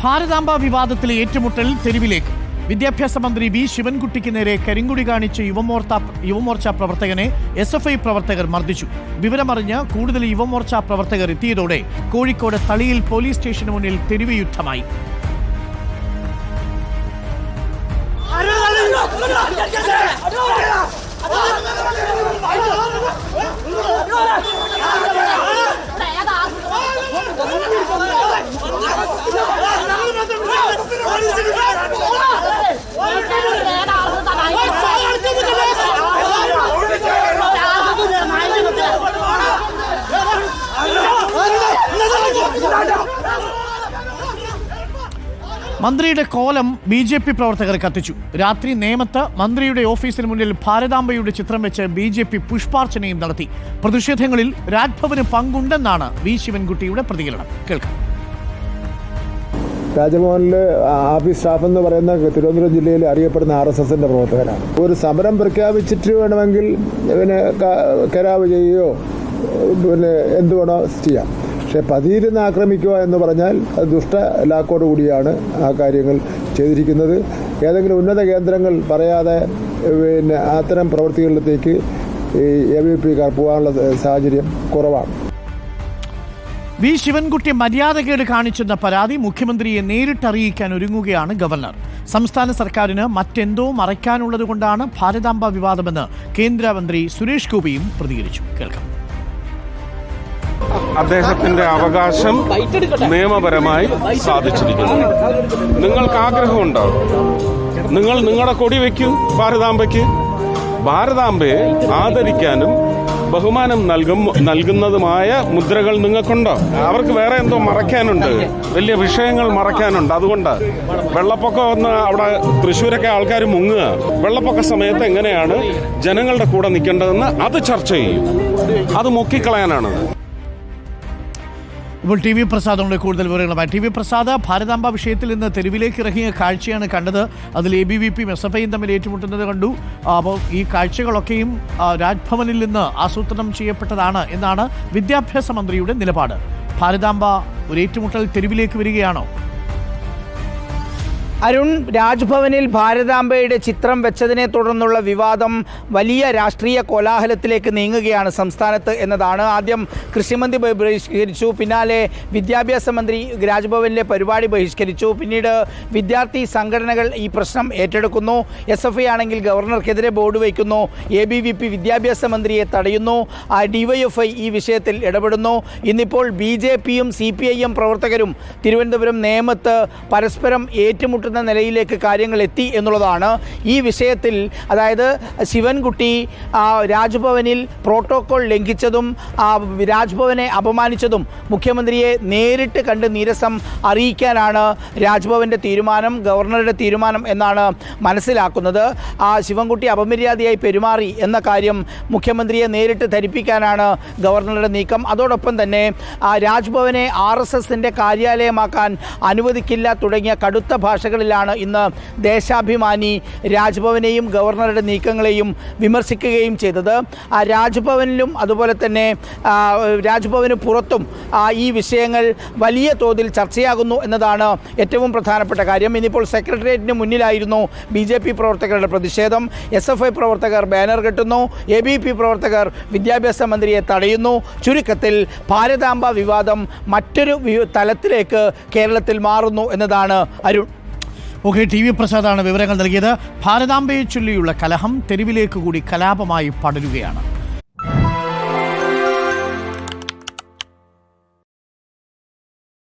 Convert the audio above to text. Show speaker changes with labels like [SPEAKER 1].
[SPEAKER 1] ഭാരതാംബ വിവാദത്തിലെ ഏറ്റുമുട്ടൽ തെരുവിലേക്ക്. വിദ്യാഭ്യാസ മന്ത്രി വി ശിവൻകുട്ടിക്ക് നേരെ കരിങ്കൊടി കാണിച്ച യുവമോർച്ച പ്രവർത്തകനെ SFI പ്രവർത്തകർ മർദ്ദിച്ചു. വിവരമറിഞ്ഞ് കൂടുതൽ യുവമോർച്ച പ്രവർത്തകർ എത്തിയതോടെ കോഴിക്കോട് തളിയിൽ പോലീസ് സ്റ്റേഷന് മുന്നിൽ തെരുവ് യുദ്ധമായി. മന്ത്രിയുടെ കോലം BJP പ്രവർത്തകർ കത്തിച്ചു. രാത്രി നേമത്ത് മന്ത്രിയുടെ ഓഫീസിന് മുന്നിൽ ഭാരതാംബയുടെ ചിത്രം വെച്ച് BJP പുഷ്പാർച്ചനയും നടത്തി. പ്രതിഷേധങ്ങളിൽ രാജ്ഭവന് പങ്കുണ്ടെന്നാണ് വി ശിവൻകുട്ടിയുടെ പ്രതികരണം. കേൾക്കാം.
[SPEAKER 2] രാജ്ഭവനിലെ ഓഫീസ് സ്റ്റാഫ് എന്ന് പറയുന്ന തിരുവനന്തപുരം ജില്ലയിൽ അറിയപ്പെടുന്ന RSSന്റെ പ്രവർത്തകരാണ്. ഒരു സമരം പ്രഖ്യാപിച്ചിട്ട് വേണമെങ്കിൽ ഇവനെ കരാവ് ചെയ്യുകയോ എന്ത് വേണോ ചെയ്യാം. പക്ഷെ പതിയിരുന്ന് ആക്രമിക്കുക എന്ന് പറഞ്ഞാൽ അത് ദുഷ്ടലാക്കോടുകൂടിയാണ് ആ കാര്യങ്ങൾ ചെയ്തിരിക്കുന്നത്. ഏതെങ്കിലും ഉന്നത കേന്ദ്രങ്ങൾ പറയാതെ അത്തരം പ്രവൃത്തികളിലേക്ക് ഈ AVPക്കാർ പോകാനുള്ള സാഹചര്യം കുറവാണ്.
[SPEAKER 1] വി ശിവൻകുട്ടി മര്യാദകേട് കാണിച്ചെന്ന പരാതി മുഖ്യമന്ത്രിയെ നേരിട്ടറിയിക്കാൻ ഒരുങ്ങുകയാണ് ഗവർണർ. സംസ്ഥാന സർക്കാരിന് മറ്റെന്തോ മറയ്ക്കാനുള്ളതുകൊണ്ടാണ് ഭാരതാംബ വിവാദമെന്ന് കേന്ദ്രമന്ത്രി സുരേഷ് ഗോപിയും പ്രതികരിച്ചു. കേൾക്കാം.
[SPEAKER 3] അദ്ദേഹത്തിന്റെ അവകാശം നിയമപരമായി സാധിച്ചിരിക്കുന്നു. നിങ്ങൾക്ക് ആഗ്രഹമുണ്ടോ? നിങ്ങൾ നിങ്ങളുടെ കൊടി വയ്ക്കൂ. ഭാരതാംബയെ ആദരിക്കാനും ബഹുമാനം നൽകുന്നതുമായ മുദ്രകൾ നിങ്ങൾക്കുണ്ടോ? അവർക്ക് വേറെ എന്തോ മറയ്ക്കാനുണ്ട്, വലിയ വിഷയങ്ങൾ മറയ്ക്കാനുണ്ട്. അതുകൊണ്ട് വെള്ളപ്പൊക്കം ഒന്ന് അവിടെ തൃശ്ശൂരൊക്കെ ആൾക്കാർ മുങ്ങുക. വെള്ളപ്പൊക്ക സമയത്ത് എങ്ങനെയാണ് ജനങ്ങളുടെ കൂടെ നിൽക്കേണ്ടതെന്ന് അത് ചർച്ച ചെയ്യും. അത് മുക്കിക്കളയാനാണ്.
[SPEAKER 1] ഇപ്പോൾ TV പ്രസാദുണ്ട് കൂടുതൽ വിവരങ്ങളുമായി. TV പ്രസാദ്, ഭാരതാംബ വിഷയത്തിൽ നിന്ന് തെരുവിലേക്ക് ഇറങ്ങിയ കാഴ്ചയാണ് കണ്ടത്. അതിൽ ABVPയും SFIയും തമ്മിൽ ഏറ്റുമുട്ടുന്നത് കണ്ടു. അപ്പോൾ ഈ കാഴ്ചകളൊക്കെയും രാജ്ഭവനിൽ നിന്ന് ആസൂത്രണം ചെയ്യപ്പെട്ടതാണ് എന്നാണ് വിദ്യാഭ്യാസ മന്ത്രിയുടെ നിലപാട്. ഭാരതാംബ ഒരു ഏറ്റുമുട്ടൽ തെരുവിലേക്ക് വരികയാണോ?
[SPEAKER 4] അരുൺ, രാജ്ഭവനിൽ ഭാരതാംബയുടെ ചിത്രം വെച്ചതിനെ തുടർന്നുള്ള വിവാദം വലിയ രാഷ്ട്രീയ കോലാഹലത്തിലേക്ക് നീങ്ങുകയാണ് സംസ്ഥാനത്ത് എന്നതാണ്. ആദ്യം കൃഷിമന്ത്രി ബഹിഷ്കരിച്ചു, പിന്നാലെ വിദ്യാഭ്യാസ മന്ത്രി രാജ്ഭവനിലെ പരിപാടി ബഹിഷ്കരിച്ചു. പിന്നീട് വിദ്യാർത്ഥി സംഘടനകൾ ഈ പ്രശ്നം ഏറ്റെടുക്കുന്നു. SFI ആണെങ്കിൽ ഗവർണർക്കെതിരെ ബോർഡ് വയ്ക്കുന്നു. ABVP വിദ്യാഭ്യാസ മന്ത്രിയെ തടയുന്നു. DYFI ഈ വിഷയത്തിൽ ഇടപെടുന്നു. ഇന്നിപ്പോൾ BJPയും CPIM പ്രവർത്തകരും തിരുവനന്തപുരം നേമത്ത് പരസ്പരം ഏറ്റുമുട്ടുന്ന നിലയിലേക്ക് കാര്യങ്ങൾ എത്തി എന്നുള്ളതാണ്. ഈ വിഷയത്തിൽ അതായത് ശിവൻകുട്ടി രാജ്ഭവനിൽ പ്രോട്ടോകോൾ ലംഘിച്ചതും രാജ്ഭവനെ അപമാനിച്ചതും മുഖ്യമന്ത്രിയെ നേരിട്ട് കണ്ട് നീരസം അറിയിക്കാനാണ് രാജ്ഭവൻ്റെ തീരുമാനം, ഗവർണറുടെ തീരുമാനം എന്നാണ് മനസ്സിലാക്കുന്നത്. ശിവൻകുട്ടി അപമര്യാദയായി പെരുമാറി എന്ന കാര്യം മുഖ്യമന്ത്രിയെ നേരിട്ട് ധരിപ്പിക്കാനാണ് ഗവർണറുടെ നീക്കം. അതോടൊപ്പം തന്നെ രാജ്ഭവനെ RSSന്റെ കാര്യാലയമാക്കാൻ അനുവദിക്കില്ല തുടങ്ങിയ കടുത്ത ഭാഷകളിലാണ് ഇന്ന് ദേശാഭിമാനി രാജ്ഭവനെയും ഗവർണറുടെ നീക്കങ്ങളെയും വിമർശിക്കുകയും ചെയ്തത്. രാജ്ഭവനിലും അതുപോലെ തന്നെ രാജ്ഭവന് പുറത്തും ഈ വിഷയങ്ങൾ വലിയ തോതിൽ ചർച്ചയാകുന്നു എന്നതാണ് ഏറ്റവും പ്രധാനപ്പെട്ട കാര്യം. ഇന്നിപ്പോൾ സെക്രട്ടേറിയറ്റിന് മുന്നിലായിരുന്നു BJP പ്രവർത്തകരുടെ പ്രതിഷേധം. SFI പ്രവർത്തകർ ബാനർ കെട്ടുന്നു. ABVP പ്രവർത്തകർ വിദ്യാഭ്യാസ മന്ത്രിയെ തടയുന്നു. ചുരുക്കത്തിൽ ഭാരതാംബ വിവാദം മറ്റൊരു തലത്തിലേക്ക് കേരളത്തിൽ മാറുന്നു എന്നതാണ് അരുൺ.
[SPEAKER 1] TV പ്രസാദാണ് വിവരങ്ങൾ നൽകിയത്. ഭാരതാംബയെ ചൊല്ലിയുള്ള കലഹം തെരുവിലേക്ക് കൂടി കലാപമായി പടരുകയാണ്.